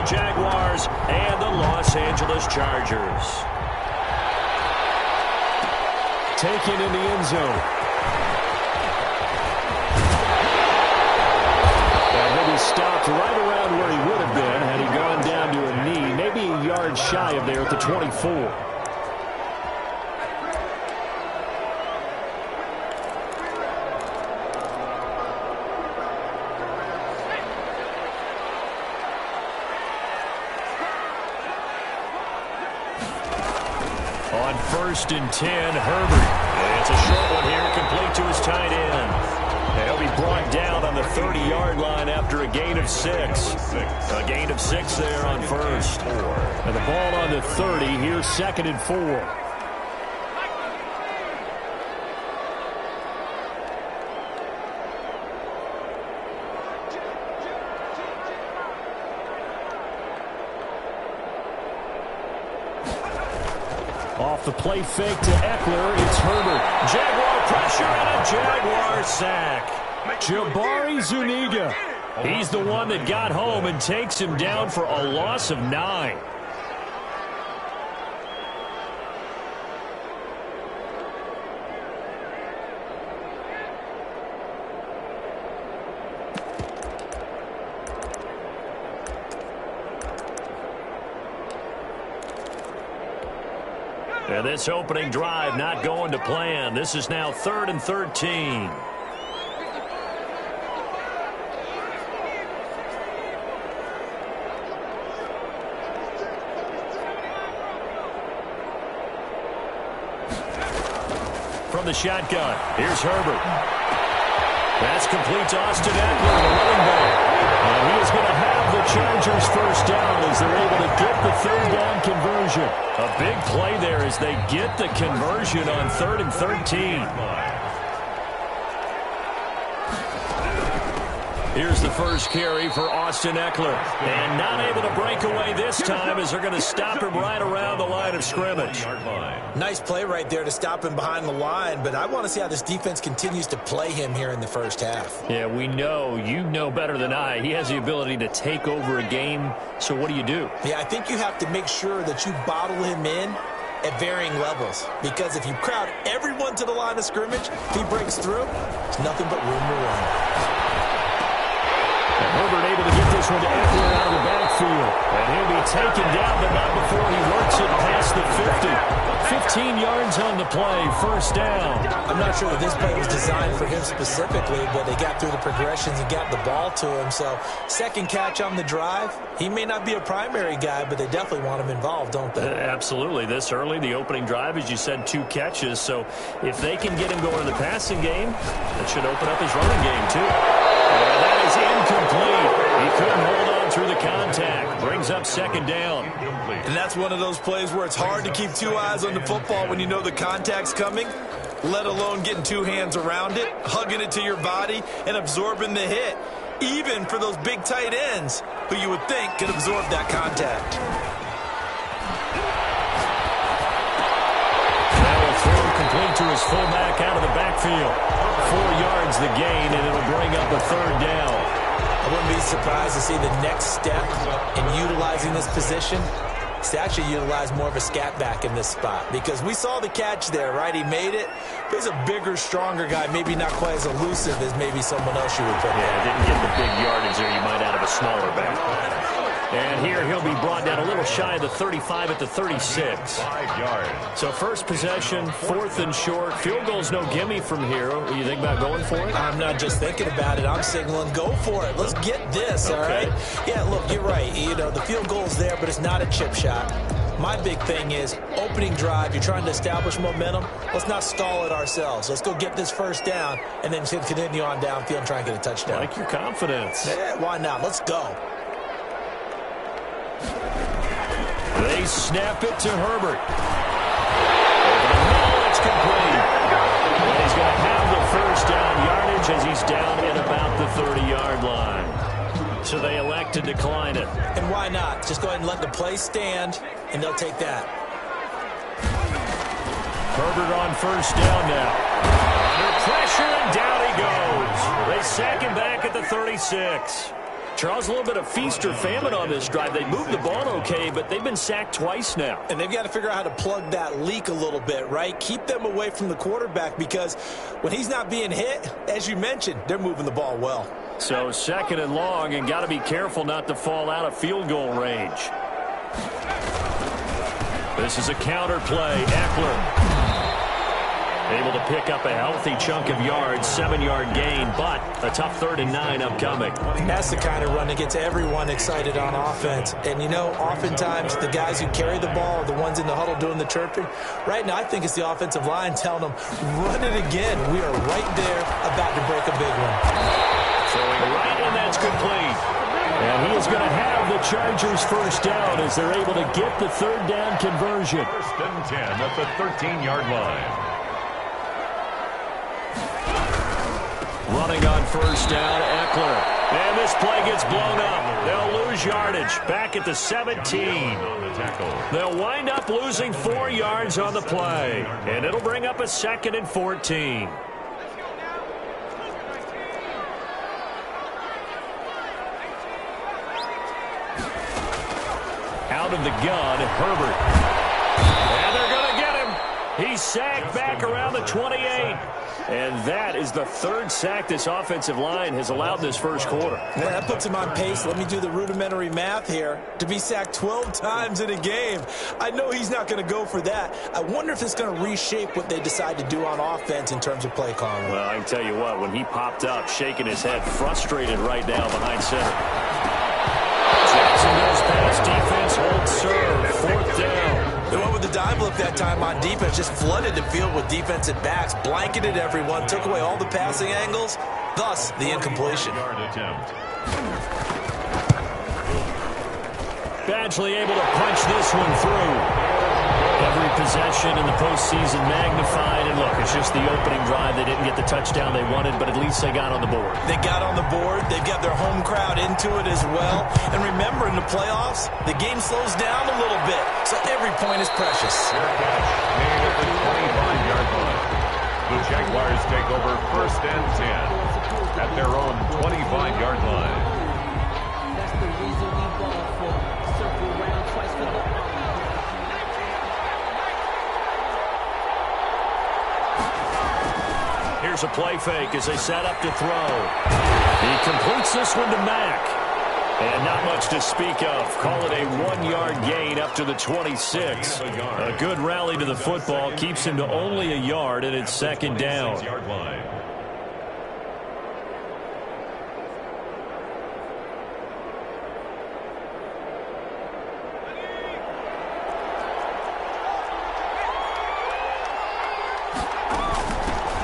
Jaguars and the Los Angeles Chargers. Taken in the end zone. And he'll be stopped right around where he would have been had he gone down to a knee, maybe a yard shy of there at the 24. On 1st and 10, Herbert. And it's a short one here, complete to his tight end. And he'll be brought down on the 30-yard line after a gain of 6. A gain of 6 there on 1st. And the ball on the 30, here's 2nd and 4. Off the play fake to Eckler, it's Herbert. Jaguar pressure and a Jaguar sack. Jabari Zuniga. He's the one that got home and takes him down for a loss of 9. And this opening drive not going to plan. This is now 3rd and 13. From the shotgun, here's Herbert. That's complete to Austin Eckler, the running back. And he is going to have the Chargers first down as they're able to get the 3rd down conversion. A big play there as they get the conversion on 3rd and 13. Here's the first carry for Austin Eckler. And not able to break away this time as they're going to stop him right around the line of scrimmage. Nice play right there to stop him behind the line, but I want to see how this defense continues to play him here in the first half. Yeah, we know. You know better than I. He has the ability to take over a game, so what do you do? Yeah, I think you have to make sure that you bottle him in at varying levels, because if you crowd everyone to the line of scrimmage, if he breaks through, there's nothing but room to run. Herbert able to get this one to Eckler out of the backfield. And he'll be taken down, but not before he works it past the 50. 15 yards on the play, first down. I'm not sure that this play was designed for him specifically, but they got through the progressions and got the ball to him. So, second catch on the drive. He may not be a primary guy, but they definitely want him involved, don't they? Absolutely. This early, the opening drive, as you said, 2 catches. So, if they can get him going in the passing game, that should open up his running game, too. And that is incomplete. He couldn't hold on through the contact. Brings up 2nd down. And that's one of those plays where it's hard to keep 2 eyes on the football when you know the contact's coming, let alone getting 2 hands around it, hugging it to your body, and absorbing the hit, even for those big tight ends who you would think could absorb that contact. That will throw complete to his fullback out of the backfield. 4 yards the gain, and it'll bring up a 3rd down. I wouldn't be surprised to see the next step in utilizing this position is to actually utilize more of a scat back in this spot, because we saw the catch there, right? He made it. But he's a bigger, stronger guy, maybe not quite as elusive as maybe someone else you would put in. Yeah, didn't get the big yardage there you might out of a smaller back. And here he'll be brought down a little shy of the 35 at the 36. 5 yards. So first possession, 4th and short. Field goal's no gimme from here. What do you think about going for it? I'm not just thinking about it. I'm signaling, go for it. Let's get this, all right? Yeah, look, you're right. You know, the field goal's there, but it's not a chip shot. My big thing is opening drive. You're trying to establish momentum. Let's not stall it ourselves. Let's go get this first down and then continue on downfield and try and get a touchdown. I like your confidence. Yeah, why not? Let's go. They snap it to Herbert. Over the middle, it's complete. And he's going to have the first down yardage as he's down at about the 30-yard line. So they elect to decline it. And why not? Just go ahead and let the play stand, and they'll take that. Herbert on first down now. Under pressure, and down he goes. They sack him back at the 36. Charles, a little bit of feast or famine on this drive. They moved the ball okay, but they've been sacked twice now. And they've got to figure out how to plug that leak a little bit, right? Keep them away from the quarterback, because when he's not being hit, as you mentioned, they're moving the ball well. So 2nd and long, and got to be careful not to fall out of field goal range. This is a counter play. Eckler able to pick up a healthy chunk of yards, 7-yard gain, but a tough 3rd and 9 upcoming. And that's the kind of run that gets everyone excited on offense. And, you know, oftentimes the guys who carry the ball are the ones in the huddle doing the chirping. Right now, I think it's the offensive line telling them, run it again. We are right there about to break a big one. Throwing right, and that's complete. And he is going to have the Chargers first down as they're able to get the 3rd down conversion. 1st and 10 at the 13-yard line. Running on 1st down, Eckler. And this play gets blown up. They'll lose yardage. Back at the 17. They'll wind up losing 4 yards on the play. And it'll bring up a 2nd and 14. Out of the gun, Herbert. And they're going to get him. He's sacked back around the 28. And that is the 3rd sack this offensive line has allowed this first quarter. Yeah, that puts him on pace. Let me do the rudimentary math here. To be sacked 12 times in a game, I know he's not going to go for that. I wonder if it's going to reshape what they decide to do on offense in terms of play calling. Well, I can tell you what, when he popped up, shaking his head, frustrated right now behind center. Jackson goes past defense, holds serve, 4th down. They went with the dive look that time on defense, just flooded the field with defensive backs, blanketed everyone, took away all the passing angles, thus the incompletion. Badgley able to punch this one through. Every possession in the postseason magnified, and look, it's just the opening drive. They didn't get the touchdown they wanted, but at least they got on the board. They got on the board. They've got their home crowd into it as well. And remember, in the playoffs, the game slows down a little bit, so every point is precious. Made at the 25-yard line. The Jaguars take over 1st and 10 at their own 25-yard line. That's the reason we ball for. Circle around twice for the... Here's a play fake as they set up to throw. He completes this one to Mack. And not much to speak of. Call it a 1-yard gain up to the 26. A good rally to the football keeps him to only a yard, and it's 2nd down.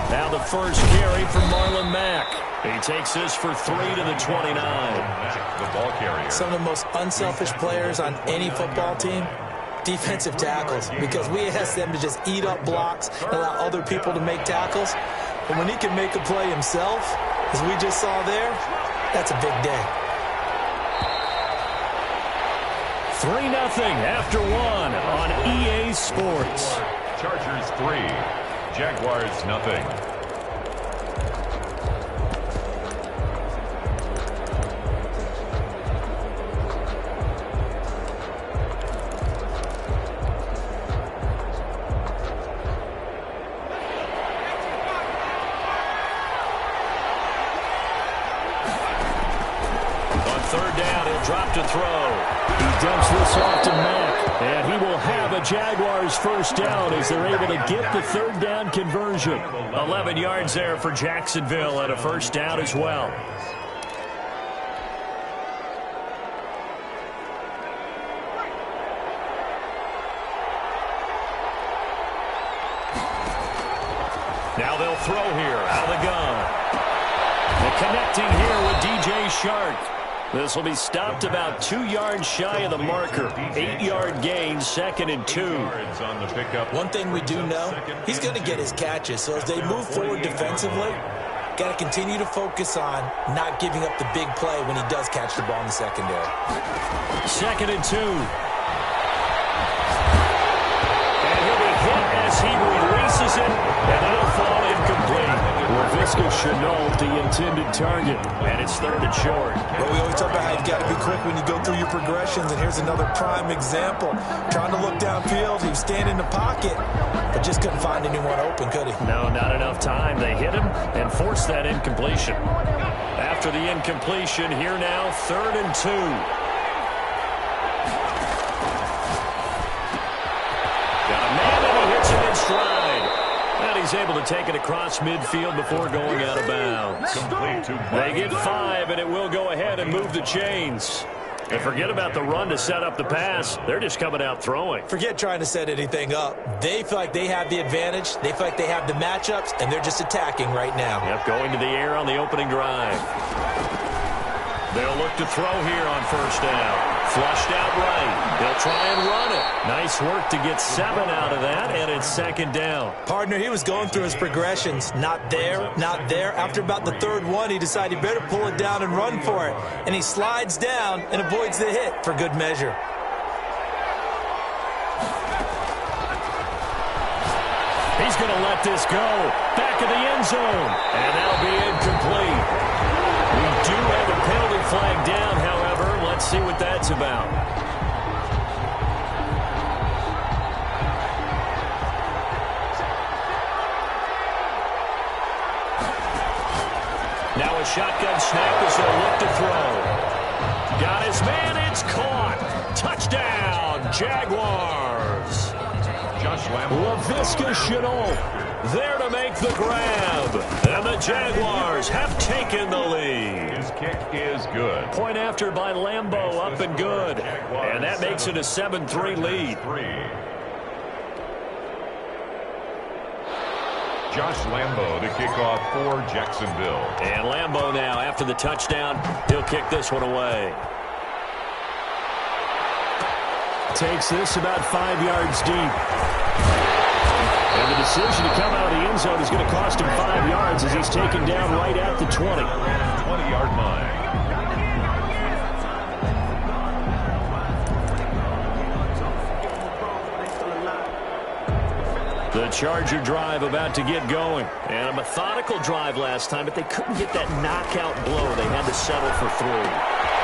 Now the first carry from Marlon Mack. He takes this for 3 to the 29. The ball carrier. Some of the most unselfish players on any football team, defensive tackles, because we ask them to just eat up blocks and allow other people to make tackles. But when he can make a play himself, as we just saw there, that's a big day. 3-0 after 1 on EA Sports. Chargers 3, Jaguars nothing. Drop to throw. He dumps this off to Mack, and he will have a Jaguars first down as they're able to get the 3rd down conversion. 11 yards there for Jacksonville and a first down as well. Now they'll throw here out of the gun. The connecting here with DJ Shark. This will be stopped about 2 yards shy of the marker. 8-yard gain, 2nd and 2. One thing we do know, he's going to get his catches. So as they move forward defensively, got to continue to focus on not giving up the big play when he does catch the ball in the secondary. 2nd and 2. And he'll be hit as he releases it, and it'll fall incomplete. LaVisca Chenault, the intended target, and it's third and short. Well, we always talk about how you've got to be quick when you go through your progressions, and here's another prime example. Trying to look downfield, he was standing in the pocket, but just couldn't find anyone open, could he? No, not enough time. They hit him and forced that incompletion. After the incompletion, here now, 3rd and 2. Got a man, and he hits him in stride. And he's able to take it across midfield before going out of bounds. They get 5, and it will go ahead and move the chains. And forget about the run to set up the pass. They're just coming out throwing. Forget trying to set anything up. They feel like they have the advantage. They feel like they have the matchups, and they're just attacking right now. Yep, going to the air on the opening drive. They'll look to throw here on 1st down. Flushed out right. They'll try and run it. Nice work to get 7 out of that, and it's 2nd down. Partner, he was going through his progressions. Not there, not there. After about the 3rd one, he decided he better pull it down and run for it. And he slides down and avoids the hit for good measure. He's going to let this go. Back of the end zone. And that'll be incomplete. We do have a penalty flag down, however. Let's see what that's about. Now a shotgun snap as they'll look to throw. Got his man. It's caught. Touchdown, Jaguars. LaVisca Chenault there to make the grab. And the Jaguars have taken the lead. His kick is good. Point after by Lambeau, up and good. And that makes it a 7-3 lead. Josh Lambeau to kick off for Jacksonville. And Lambeau now, after the touchdown, he'll kick this one away. Takes this about 5 yards deep. And the decision to come out of the end zone is going to cost him 5 yards as he's taken down right at the 20. 20-yard line. The Charger drive about to get going. And a methodical drive last time, but they couldn't get that knockout blow. They had to settle for 3.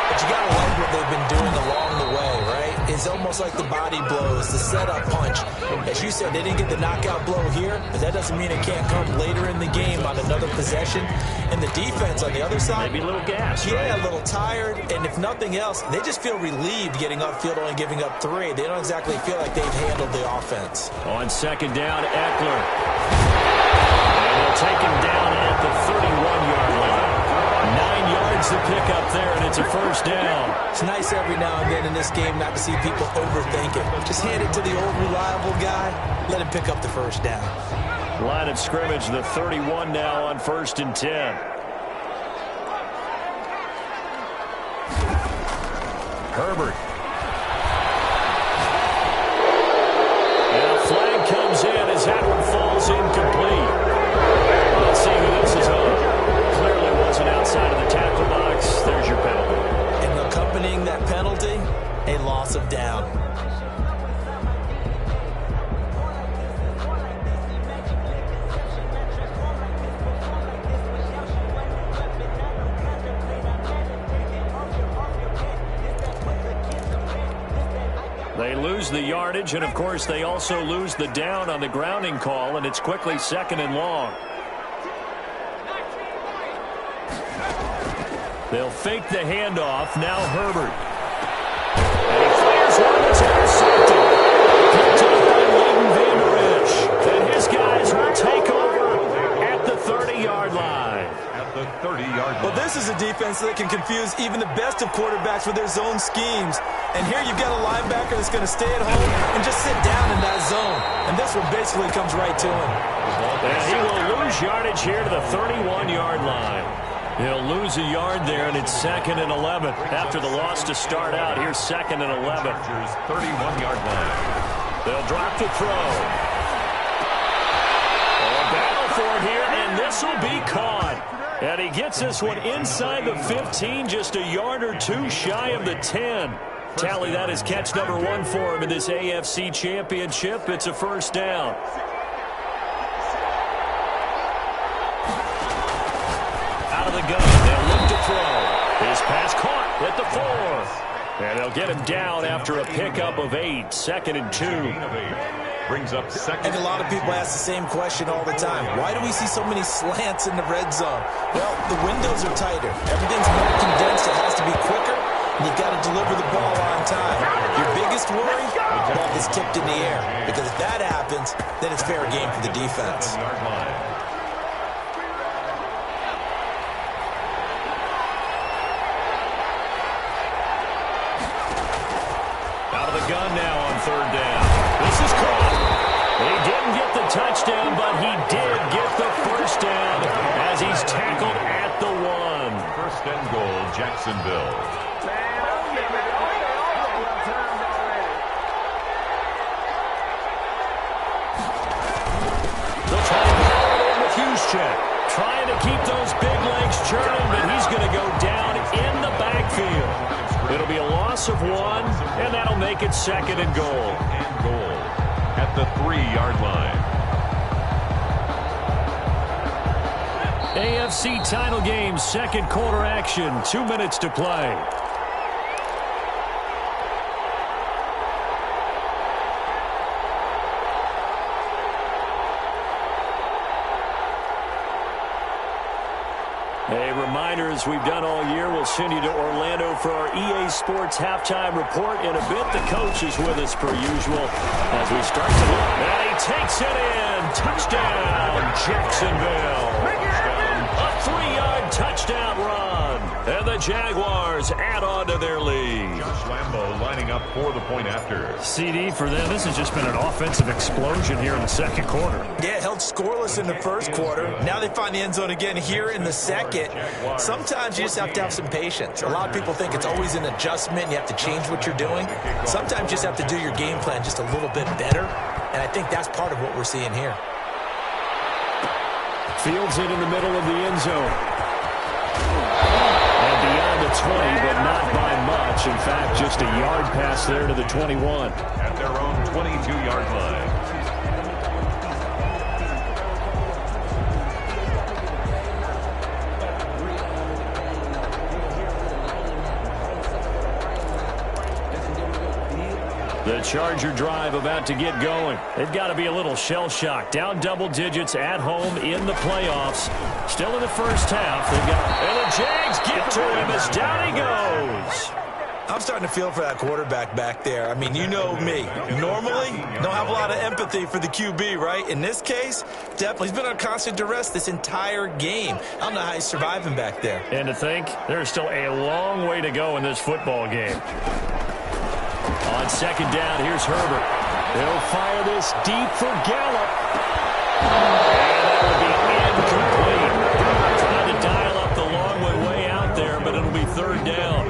But you got to like what they've been doing along the way, right? It's almost like the body blows, the setup punch. As you said, they didn't get the knockout blow here, but that doesn't mean it can't come later in the game on another possession. And the defense on the other side, maybe a little gas, yeah, right? A little tired. And if nothing else, they just feel relieved getting upfield, only giving up 3. They don't exactly feel like they've handled the offense. On 2nd down, Eckler. And they'll take him down at the 31-yard line. 9 yards to pick up there, and it's a 1st down. It's nice every now and then in this game not to see people overthink it. Just hand it to the old reliable guy. Let him pick up the 1st down. Line of scrimmage, the 31 now on 1st and 10. Herbert. And a flag comes in as that one falls incomplete. Let's see who this is on. Clearly wasn't outside of the tackle box. There's your penalty. And accompanying that penalty, a loss of down. They lose the yardage, and of course they also lose the down on the grounding call, and it's quickly 2nd and long. They'll fake the handoff. Now Herbert. And he fires one that's intercepted. Picked up by Leighton Vander Esch. And his guys will take over at the 30-yard line. At the 30-yard line. Well, this is a defense that can confuse even the best of quarterbacks with their zone schemes. And here you've got a linebacker that's going to stay at home and just sit down in that zone. And this one basically comes right to him. And he will lose yardage here to the 31-yard line. He'll lose a yard there, and it's 2nd and 11. After the loss to start out, here's 2nd and 11. 31-yard line. They'll drop the throw. A battle for it here, and this will be caught. And he gets this one inside the 15, just a yard or 2 shy of the 10. Tally, that is catch number 1 for him in this AFC Championship. It's a 1st down. Pass caught at the 4. And they'll get him down after a pickup of 8. 2nd and 2. Brings up second. I think a lot of people ask the same question all the time. Why do we see so many slants in the red zone? Well, the windows are tighter. Everything's more condensed. It has to be quicker. And you've got to deliver the ball on time. Your biggest worry? The ball gets tipped in the air. Because if that happens, then it's fair game for the defense. Out of the gun now on 3rd down. This is caught. He didn't get the touchdown, but he did get the first down as he's tackled at the 1. 1st and goal, Jacksonville. The tight end in the fuse check. Trying to keep those big legs churning, but he's going to go down in the backfield. It'll be a loss of 1, and that'll make it 2nd and goal. At the 3-yard line. AFC title game, 2nd quarter action, 2 minutes to play. A reminder, as we've done all year, we'll send you to Orlando for our EA Sports halftime report. In a bit, the coach is with us per usual as we start to look. And he takes it in. Touchdown, Jacksonville. A 3-yard touchdown run. And the Jaguars add on to their lead. Josh Lambo lining up for the point after. CD for them. This has just been an offensive explosion here in the 2nd quarter. Yeah, held scoreless in the 1st quarter. Now they find the end zone again here in the 2nd. Sometimes you just have to have some patience. A lot of people think it's always an adjustment. You have to change what you're doing. Sometimes you just have to do your game plan just a little bit better. And I think that's part of what we're seeing here. Fields it in the middle of the end zone. And beyond the 20, but not by much. In fact, just a yard pass there to the 21. At their own 22-yard line. The Charger drive about to get going. They've got to be a little shell-shocked. Down double digits at home in the playoffs. Still in the first half. And the Jags get to him as down he goes. I'm starting to feel for that quarterback back there. I mean, you know me. Normally, don't have a lot of empathy for the QB, right? In this case, definitely. He's been on constant duress this entire game. I don't know how he's surviving back there. And to think, there's still a long way to go in this football game. On 2nd down, here's Herbert. He'll fire this deep for Gallup. And that would be incomplete. Trying to dial up the long way out there, but it'll be 3rd down.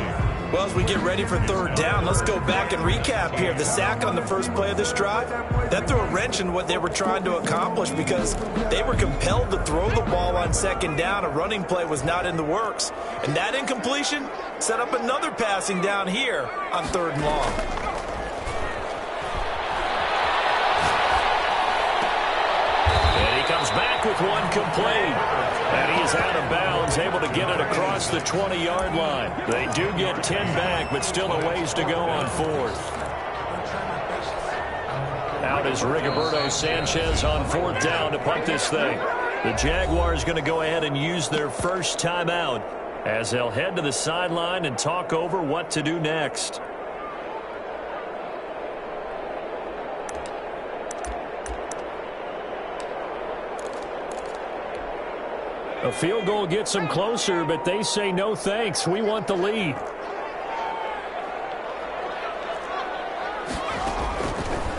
Well, as we get ready for 3rd down, let's go back and recap here. The sack on the first play of this drive, that threw a wrench in what they were trying to accomplish because they were compelled to throw the ball on 2nd down. A running play was not in the works. And that incompletion set up another passing down here on 3rd and long. Comes back with one complete. And he is out of bounds, able to get it across the 20-yard line. They do get 10 back, but still a ways to go on 4th. Out is Rigoberto Sanchez on 4th down to punt this thing. The Jaguars going to go ahead and use their first timeout as they'll head to the sideline and talk over what to do next. A field goal gets them closer, but they say no thanks. We want the lead.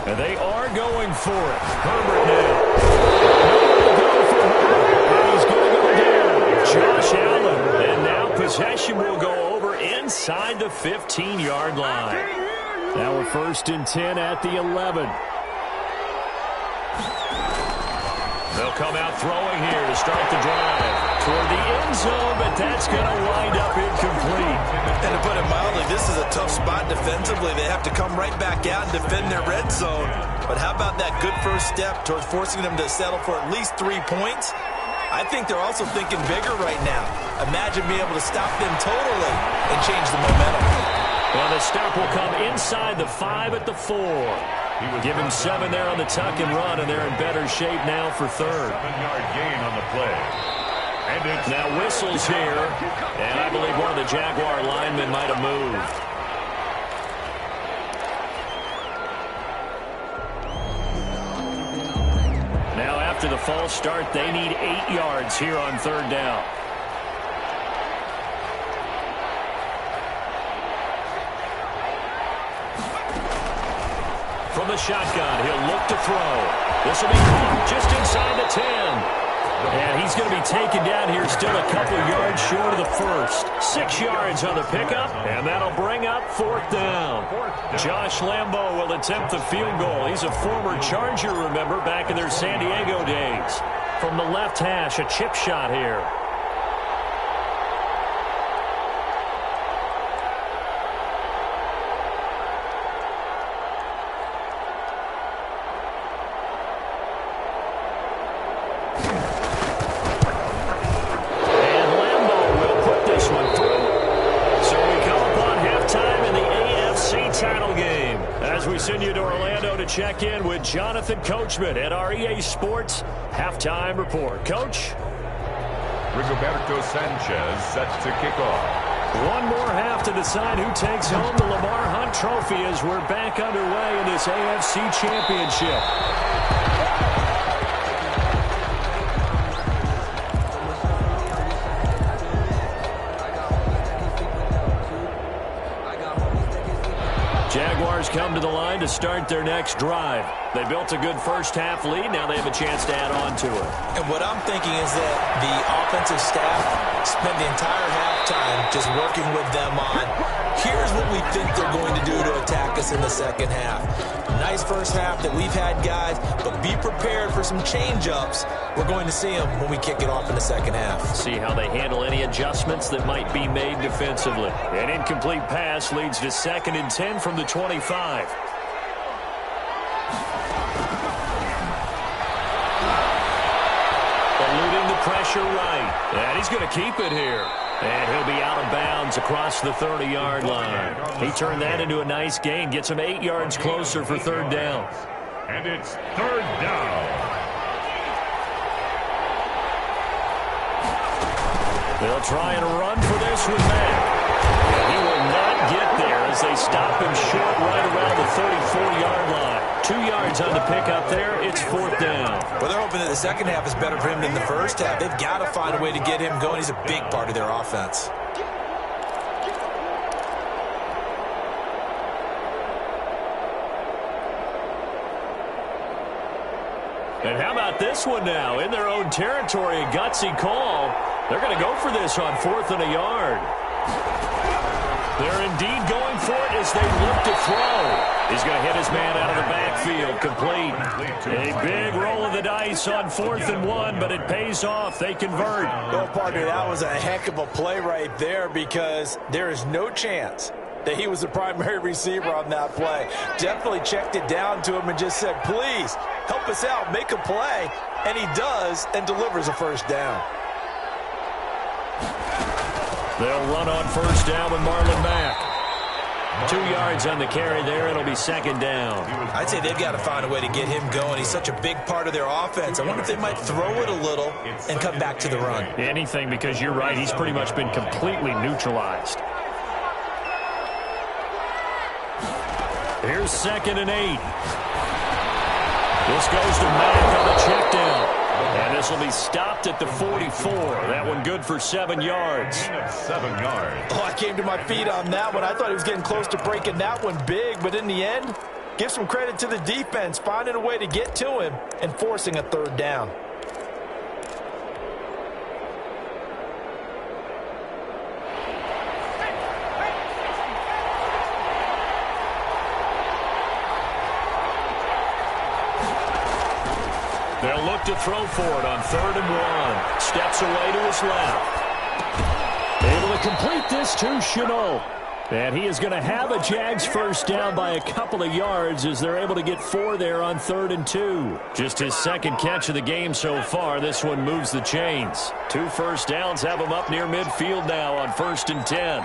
And they are going for it. Herbert now. And he's going to go down. Josh Allen. And now possession will go over inside the 15-yard line. Now we're 1st and 10 at the 11. They'll come out throwing here to start the drive. Toward the end zone, but that's going to wind up incomplete. And to put it mildly, this is a tough spot defensively. They have to come right back out and defend their red zone. But how about that good first step towards forcing them to settle for at least 3 points? I think they're also thinking bigger right now. Imagine being able to stop them totally and change the momentum. Well, the stop will come inside the 5 at the 4. Give him 7 there on the tuck and run, and they're in better shape now for third. 7-yard gain on the play. And it's now whistles here, and I believe one of the Jaguar linemen might have moved. Now after the false start, they need 8 yards here on third down. From the shotgun, he'll look to throw. This will be caught just inside the 10. And he's going to be taken down here, still a couple yards short of the first. 6 yards on the pickup, and that'll bring up fourth down. Josh Lambo will attempt the field goal. He's a former Charger, remember, back in their San Diego days. From the left hash, a chip shot here. Check in with Jonathan Coachman at our EA Sports Halftime Report. Coach? Rigoberto Sanchez set to kick off. One more half to decide who takes home the Lamar Hunt Trophy as we're back underway in this AFC Championship. Jaguars come to the line to start their next drive. They built a good first-half lead. Now they have a chance to add on to it. And what I'm thinking is that the offensive staff spent the entire halftime just working with them on, here's what we think they're going to do to attack us in the second half. Nice first half that we've had, guys, but be prepared for some change-ups. We're going to see them when we kick it off in the second half. See how they handle any adjustments that might be made defensively. An incomplete pass leads to 2nd and 10 from the 25. Eluding the pressure right. And he's going to keep it here. And he'll be out of bounds across the 30-yard line. He turned that into a nice gain. Gets him 8 yards closer for third down. And it's third down. They'll try and run for this one back. And he will not get there as they stop him short right around the 34-yard line. 2 yards on the pickup there. It's fourth down. Well, they're hoping that the second half is better for him than the first half. They've got to find a way to get him going. He's a big part of their offense. And how about this one now? In their own territory, a gutsy call. They're going to go for this on 4th and a yard. They're indeed going for it as they look to throw. He's going to hit his man out of the backfield. Complete. A big roll of the dice on 4th and 1, but it pays off. They convert. Well, partner, that was a heck of a play right there because there is no chance that he was the primary receiver on that play. Definitely checked it down to him and just said, please, help us out, make a play. And he does and delivers a first down. They'll run on first down with Marlon Mack. 2 yards on the carry there. It'll be second down. I'd say they've got to find a way to get him going. He's such a big part of their offense. I wonder if they might throw it a little and come back to the run. Anything, because you're right. He's pretty much been completely neutralized. Here's 2nd and 8. This goes to Mack on the check down. And this will be stopped at the 44. That one good for 7 yards. 7 yards. Oh, I came to my feet on that one. I thought he was getting close to breaking that one big, but in the end, give some credit to the defense, finding a way to get to him and forcing a third down. They'll look to throw for it on 3rd and 1. Steps away to his left. Able to complete this to Chenault. And he is going to have a Jags first down by a couple of yards as they're able to get 4 there on 3rd and 2. Just his second catch of the game so far. This one moves the chains. 2 first downs have him up near midfield now on 1st and 10.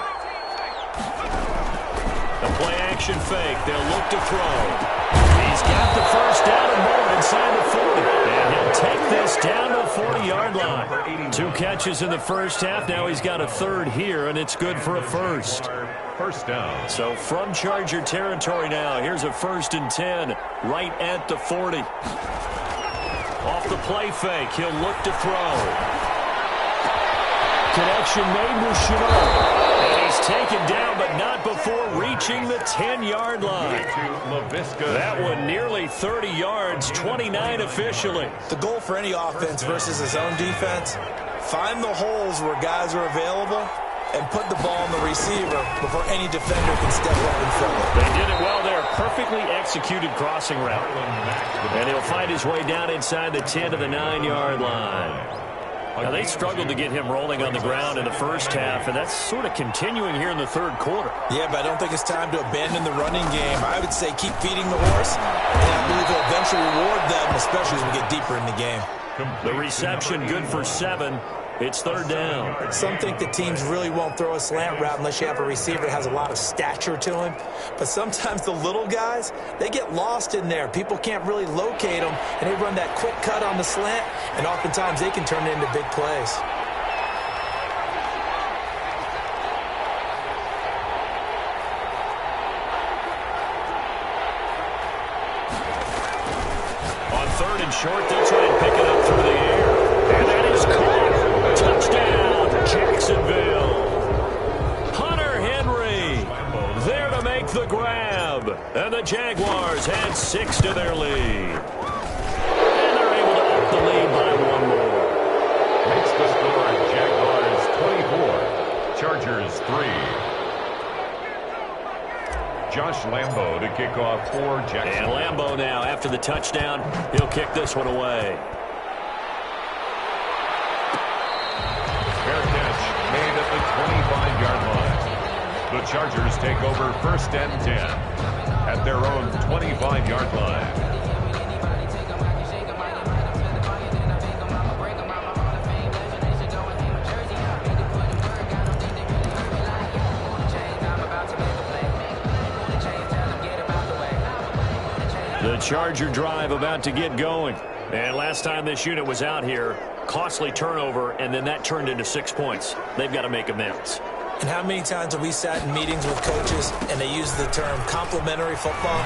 The play action fake. They'll look to throw. He's got the first down and more inside the 40. And he'll take this down to the 40-yard line. 2 catches in the first half. Now he's got a 3rd here, and it's good for a first. First down. So from Charger territory now, here's a 1st and 10 right at the 40. Off the play fake, he'll look to throw. Connection made with Chenot. And he's taken down, but not before reaching the 10-yard line. That one nearly 30 yards, 29 officially. The goal for any offense versus his own defense, find the holes where guys are available and put the ball on the receiver before any defender can step up and fill it. They did it well there. Perfectly executed crossing route. And he'll find his way down inside the 10 to the 9-yard line. Now, they struggled to get him rolling on the ground in the first half, and that's sort of continuing here in the 3rd quarter. Yeah, but I don't think it's time to abandon the running game. I would say keep feeding the horse, and I believe he'll eventually reward them, especially as we get deeper in the game. The reception good for 7. It's 3rd down. Some think the teams really won't throw a slant route unless you have a receiver that has a lot of stature to him. But sometimes the little guys, they get lost in there. People can't really locate them, and they run that quick cut on the slant, and oftentimes they can turn it into big plays. On 3rd and short, they'll try and pick it up through the air. And that is caught. Touchdown, Jacksonville. Hunter Henry there to make the grab. And the Jaguars had 6 to their lead. And they're able to up the lead by 1 more. Makes the score Jaguars 24, Chargers 3. Josh Lambo to kick off for Jacksonville. And Lambo now, after the touchdown, he'll kick this one away. Made at the 25-yard line. The Chargers take over 1st and 10 at their own 25-yard line. The Charger drive about to get going. And last time this unit was out here, costly turnover, and then that turned into 6 points. They've got to make amends. And how many times have we sat in meetings with coaches and they use the term complementary football?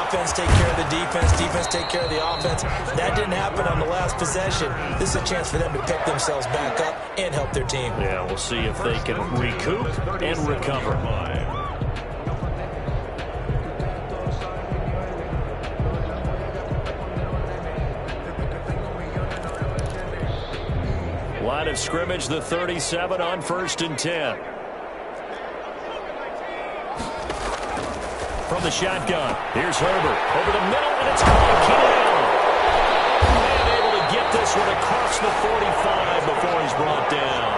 Offense take care of the defense, defense take care of the offense. That didn't happen on the last possession. This is a chance for them to pick themselves back up and help their team. Yeah, we'll see if they can recoup and recover. Line of scrimmage, the 37 on 1st and 10. From the shotgun, here's Herbert. Over the middle, and it's caught. Keenan Allen. And able to get this one across the 45 before he's brought down.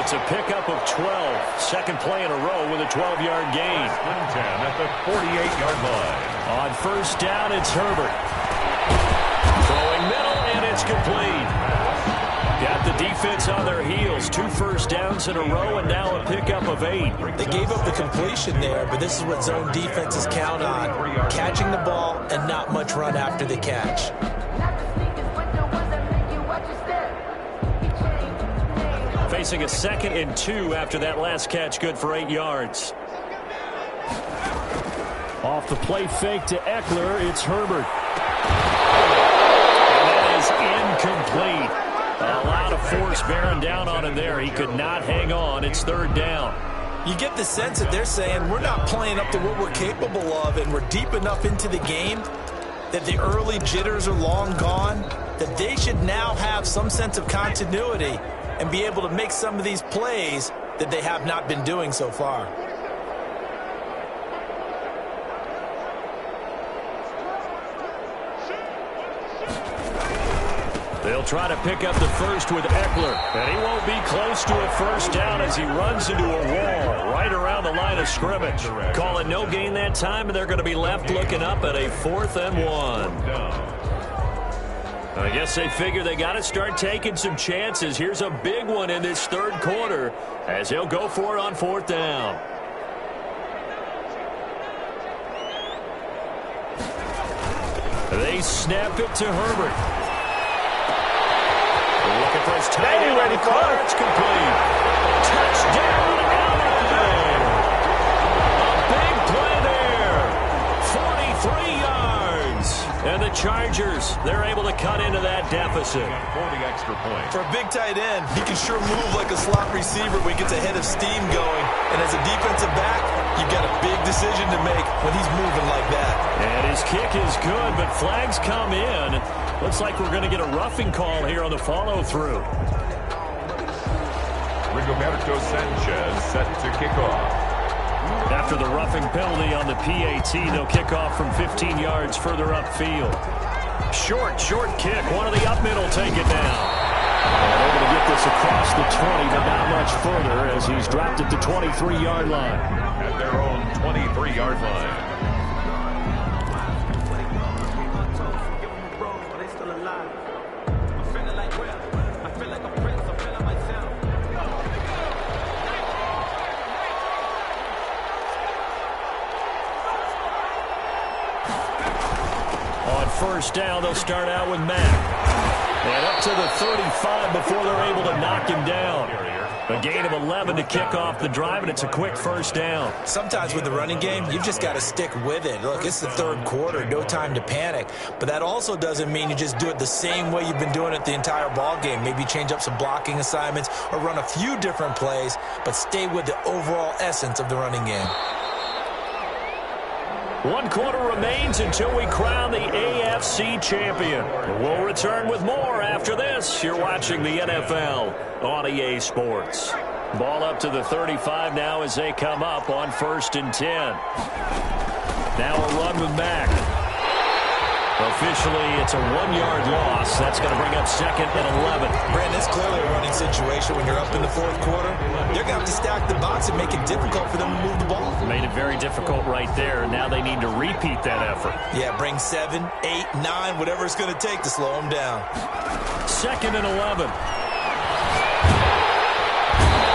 It's a pickup of 12. Second play in a row with a 12-yard gain. At the 48-yard line. On 1st down, it's Herbert. Throwing middle, and it's complete. Got the defense on their heels. 2 first downs in a row, and now a pickup of 8. They gave up the completion there, but this is what zone defenses count on. Catching the ball and not much run after the catch. Facing a 2nd and 2 after that last catch, good for 8 yards. Off the play fake to Eckler, it's Herbert. And that is incomplete. A lot of force bearing down on him there. He could not hang on. It's 3rd down. You get the sense that they're saying we're not playing up to what we're capable of, and we're deep enough into the game that the early jitters are long gone, that they should now have some sense of continuity and be able to make some of these plays that they have not been doing so far. They'll try to pick up the first with Eckler, and he won't be close to a first down as he runs into a wall right around the line of scrimmage. Calling no gain that time, and they're going to be left looking up at a 4th and 1. I guess they figure they got to start taking some chances. Here's a big one in this 3rd quarter as he'll go for it on 4th down. They snap it to Herbert. Looking for his tight end. Ready for it. It's complete. Touchdown, Allen. A big play there. 43 yards. And the Chargers, they're able to cut into that deficit. 40 extra points. For a big tight end, he can sure move like a slot receiver when he gets a head of steam going. And as a defensive back, you've got a big decision to make when he's moving like that. And his kick is good, but flags come in. Looks like we're going to get a roughing call here on the follow-through. Rigoberto Sanchez set to kick off. After the roughing penalty on the PAT, they'll kick off from 15 yards further upfield. Short kick. One of the up middle take it down. And able to get this across the 20, but not much further as he's dropped it to 23-yard line. At their own 23-yard line. First down, they'll start out with Mack. And up to the 35 before they're able to knock him down. A gain of 11 to kick off the drive, and it's a quick first down. Sometimes with the running game, you've just got to stick with it. Look, it's the 3rd quarter, no time to panic. But that also doesn't mean you just do it the same way you've been doing it the entire ball game. Maybe change up some blocking assignments or run a few different plays, but stay with the overall essence of the running game. 1 quarter remains until we crown the AFC champion. We'll return with more after this. You're watching the NFL on EA Sports. Ball up to the 35 now as they come up on 1st and 10. Now a run with Mack. Officially, it's a 1-yard loss. That's going to bring up 2nd and 11. Brandon, it's clearly a running situation when you're up in the 4th quarter. They're going to have to stack the box and make it difficult for them to move the ball. Made it very difficult right there. Now they need to repeat that effort. Yeah, bring 7, 8, 9, whatever it's going to take to slow them down. 2nd and 11.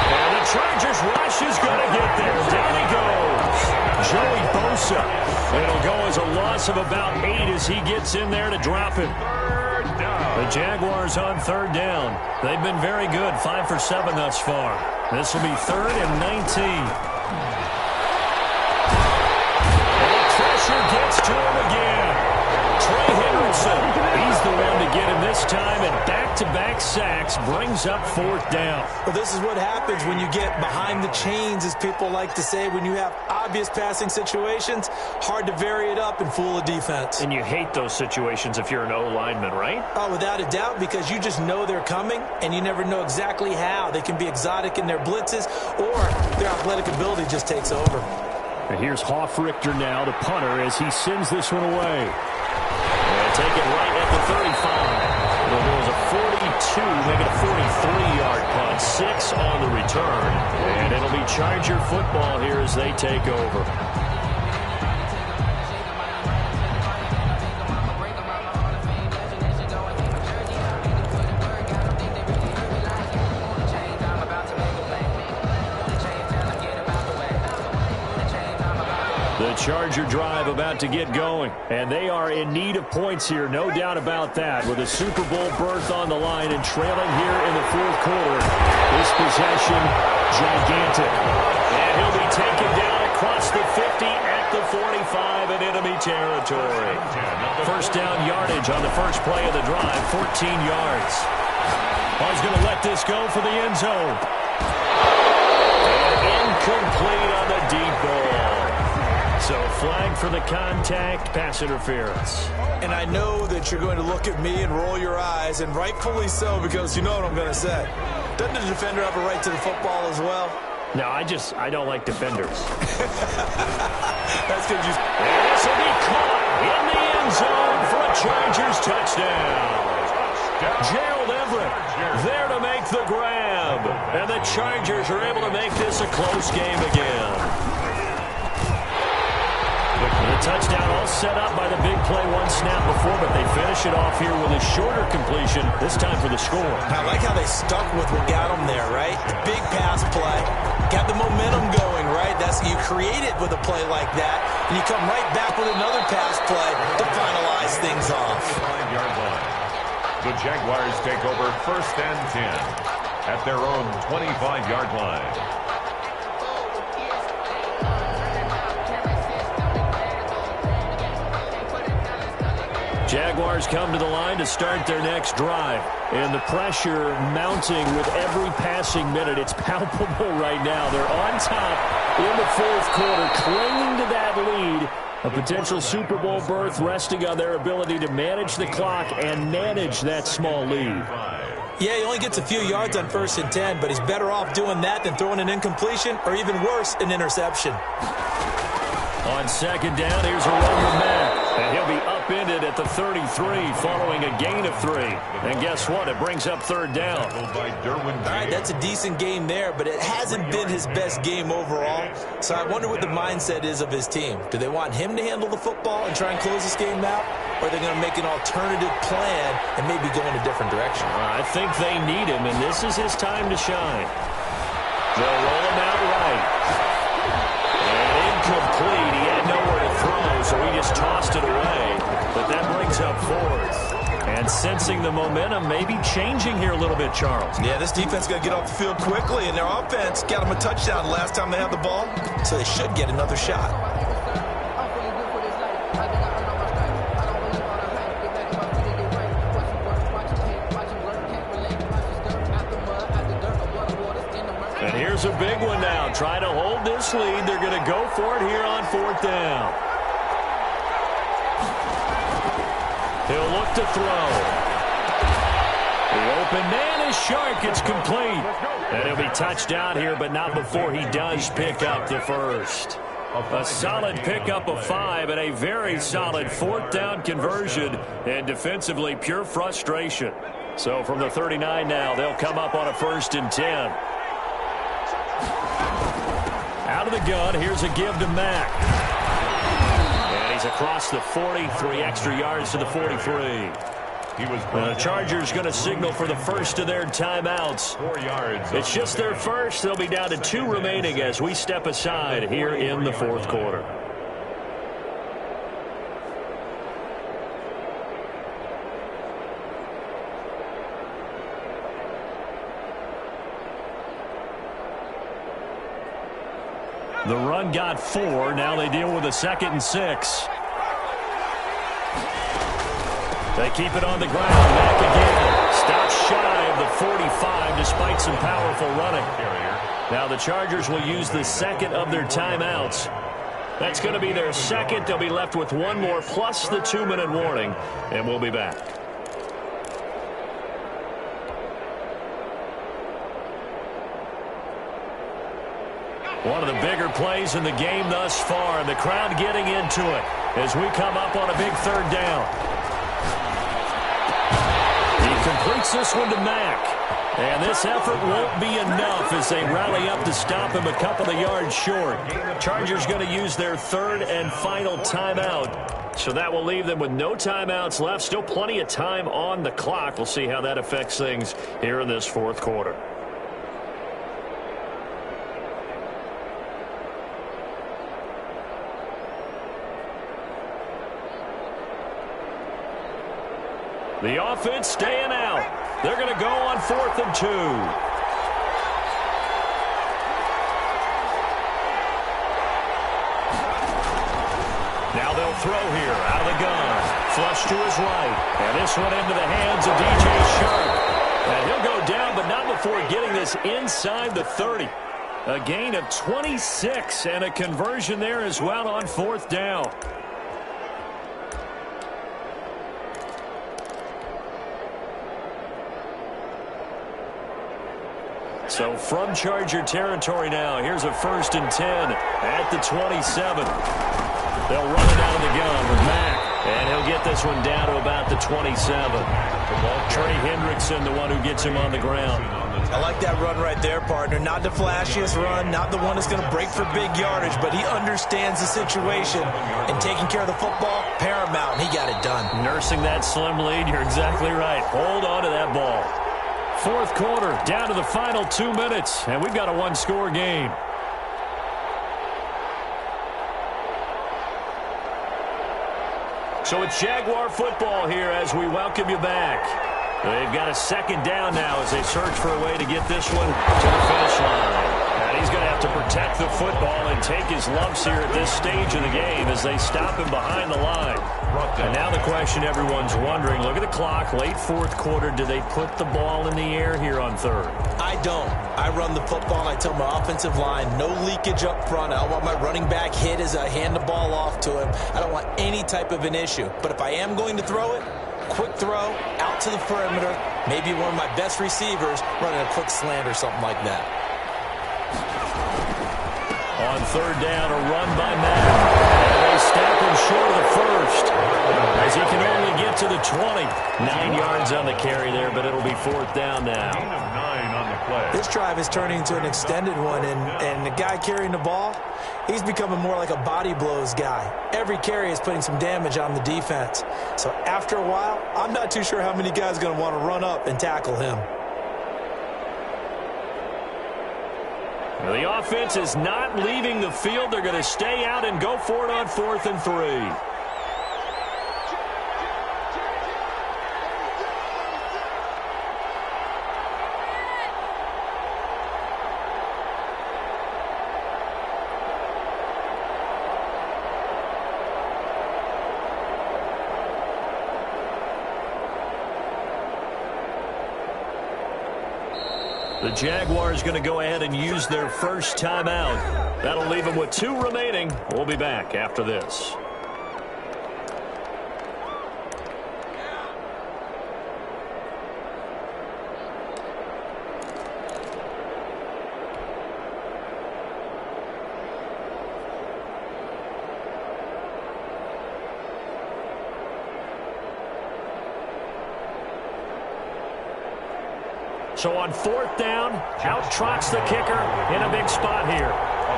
And the Chargers rush is going to get there. Down he goes. Joey Bosa. It'll go as a loss of about 8 as he gets in there to drop him. The Jaguars on 3rd down. They've been very good, 5 for 7 thus far. This will be 3rd and 19. And the pressure gets to him again. Trey Hendrickson, he's the one to get him this time, and back-to-back sacks brings up 4th down. Well, this is what happens when you get behind the chains, as people like to say. When you have obvious passing situations, hard to vary it up and fool a defense. And you hate those situations if you're an O-lineman, right? Oh, without a doubt, because you just know they're coming, and you never know exactly how. They can be exotic in their blitzes, or their athletic ability just takes over. And here's Hoffrichter now, the punter, as he sends this one away. And take it right at the 35. Well, there was a 42, make it a 43-yard punt, 6 on the return. And it'll be Charger football here as they take over. The Charger drive about to get going, and they are in need of points here, no doubt about that, with a Super Bowl berth on the line and trailing here in the 4th quarter. This possession, gigantic. And he'll be taken down across the 50 at the 45 in enemy territory. First down yardage on the first play of the drive, 14 yards. He's going to let this go for the end zone. And incomplete on the deep ball. So flag for the contact, pass interference. And I know that you're going to look at me and roll your eyes, and rightfully so, because you know what I'm going to say. Doesn't the defender have a right to the football as well? No, I don't like defenders. That's because you... This will be caught in the end zone for a Chargers touchdown. Gerald Everett there to make the grab. And the Chargers are able to make this a close game again. The touchdown all set up by the big play one snap before, but they finish it off here with a shorter completion, this time for the score. I like how they stuck with what got them there, right? The big pass play, got the momentum going, right? That's you create it with a play like that, and you come right back with another pass play to finalize things off. 5-yard line. The Jaguars take over 1st and 10 at their own 25-yard line. Jaguars come to the line to start their next drive. And the pressure mounting with every passing minute. It's palpable right now. They're on top in the fourth quarter, clinging to that lead. A potential Super Bowl berth resting on their ability to manage the clock and manage that small lead. Yeah, he only gets a few yards on 1st and 10, but he's better off doing that than throwing an incompletion or even worse, an interception. On 2nd down, here's a run to Mack. And he'll be upended at the 33 following a gain of 3. And guess what? It brings up 3rd down. All right, that's a decent game there, but it hasn't been his best game overall. So I wonder what the mindset is of his team. Do they want him to handle the football and try and close this game out? Or are they going to make an alternative plan and maybe go in a different direction? I think they need him, and this is his time to shine. They'll roll him out right. Incomplete. He had nowhere to throw, so he just tossed it away. But that brings up 4th. And sensing the momentum, maybe changing here a little bit, Charles. Yeah, this defense got to get off the field quickly, and their offense got them a touchdown last time they had the ball, so they should get another shot. And here's a big one now. Try to hold this lead. They're going to go for it here on 4th down. He'll look to throw. The open man is Shark. It's complete. And he'll be touched down here, but not before he does pick up the first. A solid pickup of 5 and a very solid 4th down conversion. And defensively, pure frustration. So from the 39 now, they'll come up on a 1st and 10. Out of the gun, here's a give to Mack. And he's across the 40, 3 extra yards to the 43. The Chargers going to signal for the first of their timeouts. 4 yards. It's just their first. They'll be down to 2 remaining as we step aside here in the fourth quarter. The run got 4. Now they deal with a 2nd and 6. They keep it on the ground. Back again. Stops shy of the 45 despite some powerful running. Now the Chargers will use the 2nd of their timeouts. That's going to be their 2nd. They'll be left with 1 more plus the 2-minute warning. And we'll be back. One of the bigger plays in the game thus far. The crowd getting into it as we come up on a big 3rd down. He completes this one to Mack. And this effort won't be enough as they rally up to stop him a couple of yards short. Chargers going to use their 3rd and final timeout. So that will leave them with no timeouts left. Still plenty of time on the clock. We'll see how that affects things here in this fourth quarter. The offense staying out. They're going to go on 4th and 2. Now they'll throw here out of the gun. Flush to his right. And this one into the hands of DJ Shark. And he'll go down, but not before getting this inside the 30. A gain of 26 and a conversion there as well on 4th down. So from Charger territory now, here's a 1st and 10 at the 27. They'll run it out of the gun with Mack. And he'll get this this one down to about the 27. Trey Hendrickson, the one who gets him on the ground. I like that run right there, partner. Not the flashiest run, not the one that's going to break for big yardage, but he understands the situation, and taking care of the football, paramount, and he got it done. Nursing that slim lead, you're exactly right. Hold on to that ball. Fourth quarter, down to the final 2 minutes, and we've got a one-score game. So it's Jaguar football here as we welcome you back. They've got a second down now as they search for a way to get this one to the finish line. And he's going to have to protect the football and take his lumps here at this stage of the game as they stop him behind the line. And now the question everyone's wondering, look at the clock, late fourth quarter, do they put the ball in the air here on third? I don't. I run the football, and I tell my offensive line, no leakage up front. I don't want my running back hit as I hand the ball off to him. I don't want any type of an issue. But if I am going to throw it, quick throw, out to the perimeter, maybe one of my best receivers running a quick slant or something like that. On third down, a run by Madden. And they stop him short of the first as he can only get to the 20. 9 yards on the carry there, but it'll be fourth down now. Gain of 9 on the play. This drive is turning into an extended one, and the guy carrying the ball, he's becoming more like a body blows guy. Every carry is putting some damage on the defense. So after a while, I'm not too sure how many guys are going to want to run up and tackle him. The offense is not leaving the field. They're going to stay out and go for it on 4th and 3. The Jaguars going to go ahead and use their first timeout. That'll leave them with 2 remaining. We'll be back after this. So on 4th down, out trots the kicker in a big spot here.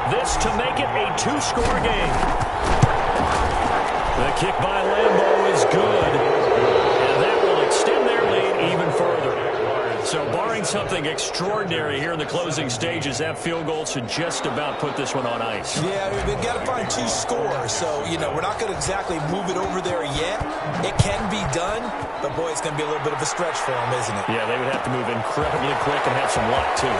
This to make it a 2-score game. The kick by Lambeau is good, and that will extend their lead even further. So barring something extraordinary here in the closing stages, that field goal should just about put this one on ice. Yeah, we've got to find 2 scores. So, we're not going to exactly move it over there yet. It can be done, but, boy, it's going to be a little bit of a stretch for them, isn't it? Yeah, they would have to move incredibly quick and have some luck, too.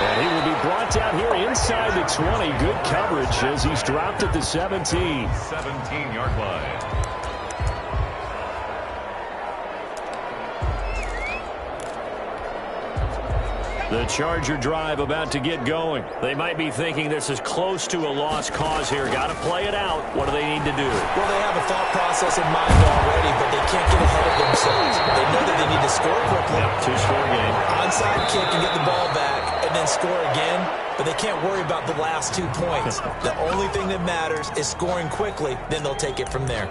And he will be brought down here inside the 20. Good coverage as he's dropped at the 17. 17-yard line. The Charger drive about to get going. They might be thinking this is close to a lost cause here. Got to play it out. What do they need to do? Well, they have a thought process in mind already, but they can't get ahead of themselves. They know that they need to score quickly. Yep, 2-score game. Onside kick and get the ball back and then score again, but they can't worry about the last 2 points. The only thing that matters is scoring quickly, then they'll take it from there.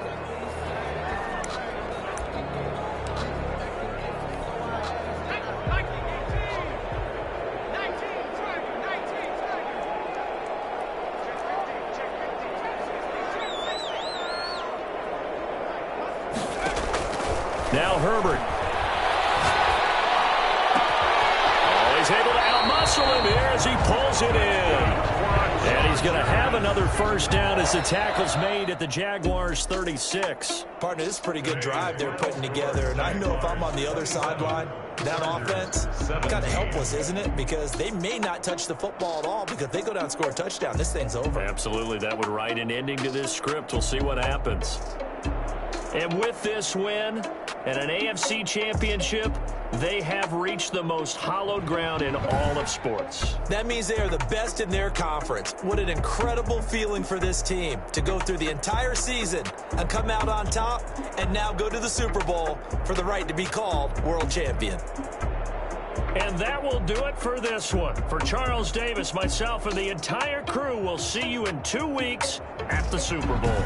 Now Herbert. Oh, he's able to outmuscle him here as he pulls it in. And he's going to have another first down as the tackle's made at the Jaguars' 36. Partner, this is a pretty good drive they're putting together. And I know if I'm on the other sideline, that offense, kind of helpless, isn't it? Because they may not touch the football at all, because if they go down and score a touchdown, this thing's over. Absolutely. That would write an ending to this script. We'll see what happens. And with this win and an AFC championship, they have reached the most hallowed ground in all of sports. That means they are the best in their conference. What an incredible feeling for this team to go through the entire season and come out on top and now go to the Super Bowl for the right to be called world champion. And that will do it for this one. For Charles Davis, myself, and the entire crew, we'll see you in 2 weeks at the Super Bowl.